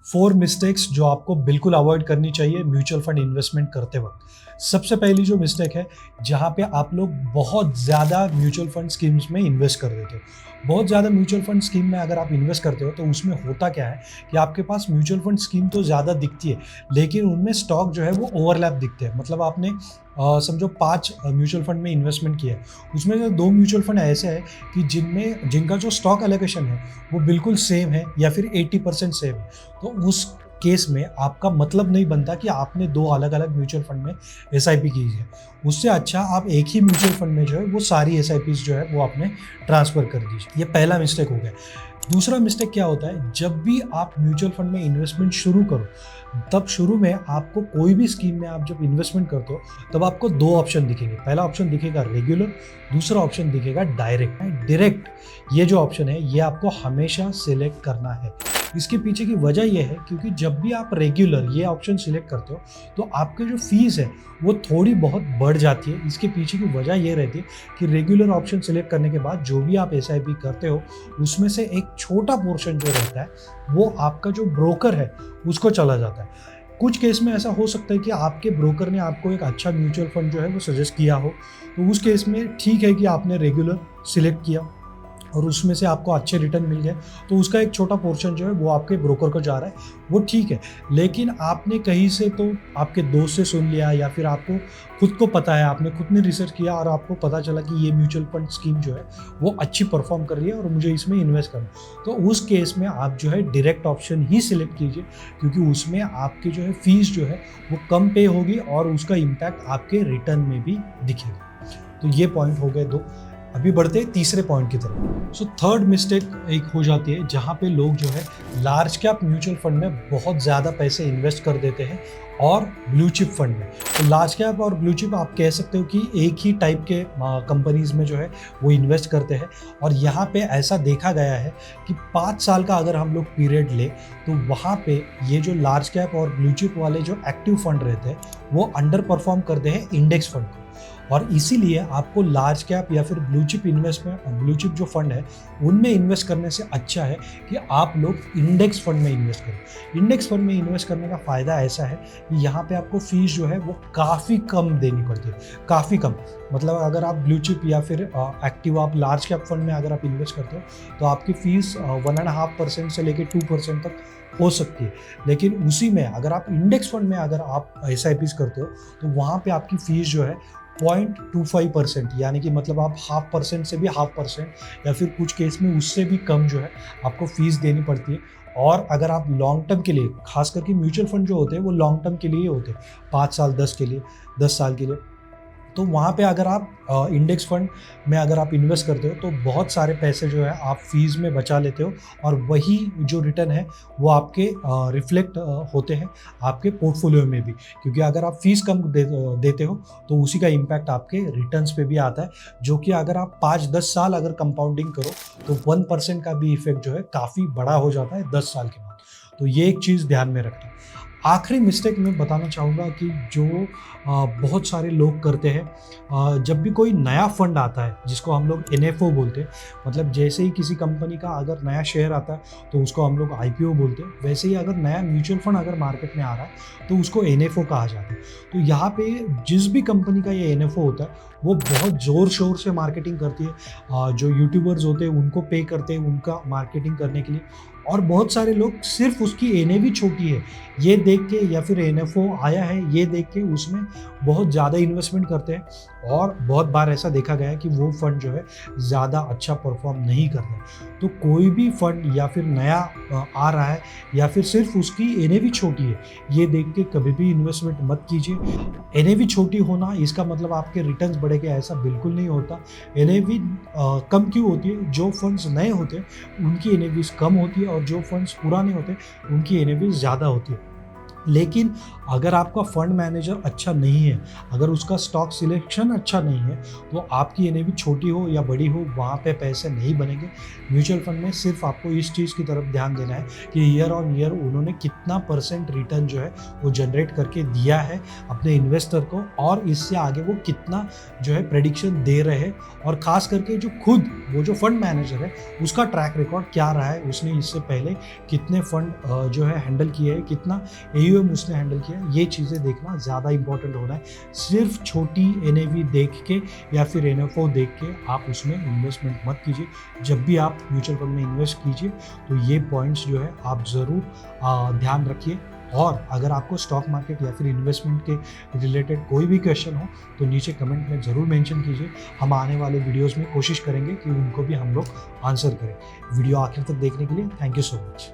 4 mistakes जो आपको बिल्कुल अवॉइड करनी चाहिए म्यूचुअल फंड इन्वेस्टमेंट करते वक्त। सबसे पहली जो मिस्टेक है, जहाँ पे आप लोग बहुत ज़्यादा म्यूचुअल फंड स्कीम्स में इन्वेस्ट कर देते हो। बहुत ज़्यादा म्यूचुअल फंड स्कीम में अगर आप इन्वेस्ट करते हो तो उसमें होता क्या है कि आपके पास म्यूचुअल फंड स्कीम तो ज़्यादा दिखती है, लेकिन उनमें स्टॉक जो है वो ओवरलैप दिखते हैं। मतलब आपने समझो 5 म्यूचुअल फंड में इन्वेस्टमेंट किया है, उसमें से 2 म्यूचुअल फंड ऐसे हैं कि जिनका जो स्टॉक एलोकेशन है वो बिल्कुल सेम है या फिर 80% सेम है। तो उस केस में आपका मतलब नहीं बनता कि आपने 2 अलग-अलग म्यूचुअल फंड में एसआईपी की है। उससे अच्छा आप एक ही म्यूचुअल फंड में जो है वो सारी एसआईपीज़ जो है वो आपने ट्रांसफ़र कर दीजिए। ये पहला मिस्टेक हो गया। दूसरा मिस्टेक क्या होता है, जब भी आप म्यूचुअल फंड में इन्वेस्टमेंट शुरू करो, तब शुरू में आपको कोई भी स्कीम में आप जब इन्वेस्टमेंट करते हो, तब आपको 2 ऑप्शन दिखेंगे। पहला ऑप्शन दिखेगा रेगुलर, दूसरा ऑप्शन दिखेगा डायरेक्ट। डायरेक्ट ये जो ऑप्शन है, ये आपको हमेशा सिलेक्ट करना है। इसके पीछे की वजह ये है क्योंकि जब भी आप रेगुलर ये ऑप्शन सिलेक्ट करते हो, तो आपकी जो फीस है वो थोड़ी बहुत बढ़ जाती है। इसके पीछे की वजह ये रहती है कि रेगुलर ऑप्शन सिलेक्ट करने के बाद जो भी आप एसआईपी करते हो, उसमें से एक छोटा पोर्शन जो रहता है वो आपका जो ब्रोकर है उसको चला जाता है। कुछ केस में ऐसा हो सकता है कि आपके ब्रोकर ने आपको एक अच्छा म्यूचुअल फंड जो है वो सजेस्ट किया हो, तो उस केस में ठीक है कि आपने रेगुलर सिलेक्ट किया और उसमें से आपको अच्छे रिटर्न मिल गए, तो उसका एक छोटा पोर्शन जो है वो आपके ब्रोकर को जा रहा है, वो ठीक है। लेकिन आपने कहीं से तो आपके दोस्त से सुन लिया या फिर आपको खुद को पता है, आपने खुद ने रिसर्च किया और आपको पता चला कि ये म्यूचुअल फंड स्कीम जो है वो अच्छी परफॉर्म कर रही है और मुझे इसमें इन्वेस्ट करना है, तो उस केस में आप जो है डायरेक्ट ऑप्शन ही सिलेक्ट कीजिए, क्योंकि उसमें आपकी जो है फीस जो है वो कम पे होगी और उसका इम्पैक्ट आपके रिटर्न में भी दिखेगा। तो ये पॉइंट हो गए 2। अभी बढ़ते हैं तीसरे पॉइंट की तरफ। सो थर्ड मिस्टेक एक हो जाती है जहाँ पे लोग जो है लार्ज कैप म्यूचुअल फंड में बहुत ज़्यादा पैसे इन्वेस्ट कर देते हैं और ब्लू चिप फंड में। तो लार्ज कैप और ब्लू चिप आप कह सकते हो कि एक ही टाइप के कंपनीज में जो है वो इन्वेस्ट करते हैं। और यहाँ पे ऐसा देखा गया है कि 5 साल का अगर हम लोग पीरियड ले, तो वहाँ पे ये जो लार्ज कैप और ब्लू चिप वाले जो एक्टिव फंड रहते हैं वो अंडर परफॉर्म करते हैं इंडेक्स फंड को। और इसीलिए आपको लार्ज कैप या फिर ब्लू चिप जो फंड है उनमें इन्वेस्ट करने से अच्छा है कि आप लोग इंडेक्स फंड में इन्वेस्ट करें। इंडेक्स फंड में इन्वेस्ट करने का फ़ायदा ऐसा है कि यहाँ पे आपको फीस जो है वो काफ़ी कम देनी पड़ती है, काफ़ी कम। मतलब अगर आप ब्लू चिप या फिर एक्टिव आप लार्ज कैप फंड में अगर आप इन्वेस्ट करते हो, तो आपकी फ़ीस 1.5% से लेकर 2% तक हो सकती है। लेकिन उसी में अगर आप इंडेक्स फंड में अगर आप एसआईपीज़ करते हो, तो वहाँ पे आपकी फ़ीस जो है 0.25%, यानी कि मतलब आप 0.5% से भी 0.5% या फिर कुछ केस में उससे भी कम जो है आपको फीस देनी पड़ती है। और अगर आप लॉन्ग टर्म के लिए, खास करके म्यूचुअल फंड जो होते हैं वो लॉन्ग टर्म के लिए होते हैं, 5 साल 10 साल के लिए, तो वहाँ पे अगर आप इंडेक्स फंड में अगर आप इन्वेस्ट करते हो तो बहुत सारे पैसे जो है आप फीस में बचा लेते हो और वही जो रिटर्न है वो आपके रिफ्लेक्ट होते हैं आपके पोर्टफोलियो में भी, क्योंकि अगर आप फीस कम देते हो तो उसी का इम्पैक्ट आपके रिटर्न्स पे भी आता है, जो कि अगर आप 5-10 साल अगर कंपाउंडिंग करो तो 1% का भी इफेक्ट जो है काफ़ी बड़ा हो जाता है 10 साल के बाद। तो ये एक चीज़ ध्यान में रखें। आखिरी मिस्टेक मैं बताना चाहूँगा कि जो बहुत सारे लोग करते हैं, जब भी कोई नया फंड आता है जिसको हम लोग एनएफओ बोलते हैं, मतलब जैसे ही किसी कंपनी का अगर नया शेयर आता है तो उसको हम लोग आईपीओ बोलते हैं, वैसे ही अगर नया म्यूचुअल फंड अगर मार्केट में आ रहा है तो उसको एनएफओ कहा जाता है। तो यहाँ पे जिस भी कंपनी का ये एनएफओ होता है वो बहुत ज़ोर शोर से मार्केटिंग करती है, जो यूट्यूबर्स होते हैं उनको पे करते हैं उनका मार्केटिंग करने के लिए, और बहुत सारे लोग सिर्फ उसकी एनएवी छोटी है ये देख के या फिर एनएफओ आया है ये देख के उसमें बहुत ज़्यादा इन्वेस्टमेंट करते हैं, और बहुत बार ऐसा देखा गया है कि वो फंड जो है ज़्यादा अच्छा परफॉर्म नहीं कर रहा। तो कोई भी फंड या फिर नया आ रहा है या फिर सिर्फ उसकी एनएवी छोटी है ये देख के कभी भी इन्वेस्टमेंट मत कीजिए। एनएवी छोटी होना इसका मतलब आपके रिटर्न्स बढ़ेंगे, ऐसा बिल्कुल नहीं होता। एनएवी कम क्यों होती है? जो फंड्स नए होते हैं उनकी एनएवीज कम होती है और जो फंड्स पुराने होते हैं उनकी एनएवीज ज़्यादा होती है। लेकिन अगर आपका फंड मैनेजर अच्छा नहीं है, अगर उसका स्टॉक सिलेक्शन अच्छा नहीं है, तो आपकी एनएवी छोटी हो या बड़ी हो, वहाँ पे पैसे नहीं बनेंगे। म्यूचुअल फंड में सिर्फ आपको इस चीज़ की तरफ ध्यान देना है कि ईयर ऑन ईयर उन्होंने कितना % रिटर्न जो है वो जनरेट करके दिया है अपने इन्वेस्टर को, और इससे आगे वो कितना जो है प्रेडिक्शन दे रहे हैं, और ख़ास करके जो खुद वो जो फंड मैनेजर है उसका ट्रैक रिकॉर्ड क्या रहा है, उसने इससे पहले कितने फंड जो है हैंडल किए हैं, कितना AUM उसने हैंडल किया, ये चीज़ें देखना ज़्यादा इंपॉर्टेंट होना है। सिर्फ छोटी NAV देख के या फिर NFO देख के आप उसमें इन्वेस्टमेंट मत कीजिए। जब भी आप म्यूचुअल फंड में इन्वेस्ट कीजिए तो ये पॉइंट्स जो है आप ज़रूर ध्यान रखिए। और अगर आपको स्टॉक मार्केट या फिर इन्वेस्टमेंट के रिलेटेड कोई भी क्वेश्चन हो तो नीचे कमेंट में ज़रूर मेंशन कीजिए। हम आने वाले वीडियोस में कोशिश करेंगे कि उनको भी हम लोग आंसर करें। वीडियो आखिर तक देखने के लिए थैंक यू सो मच।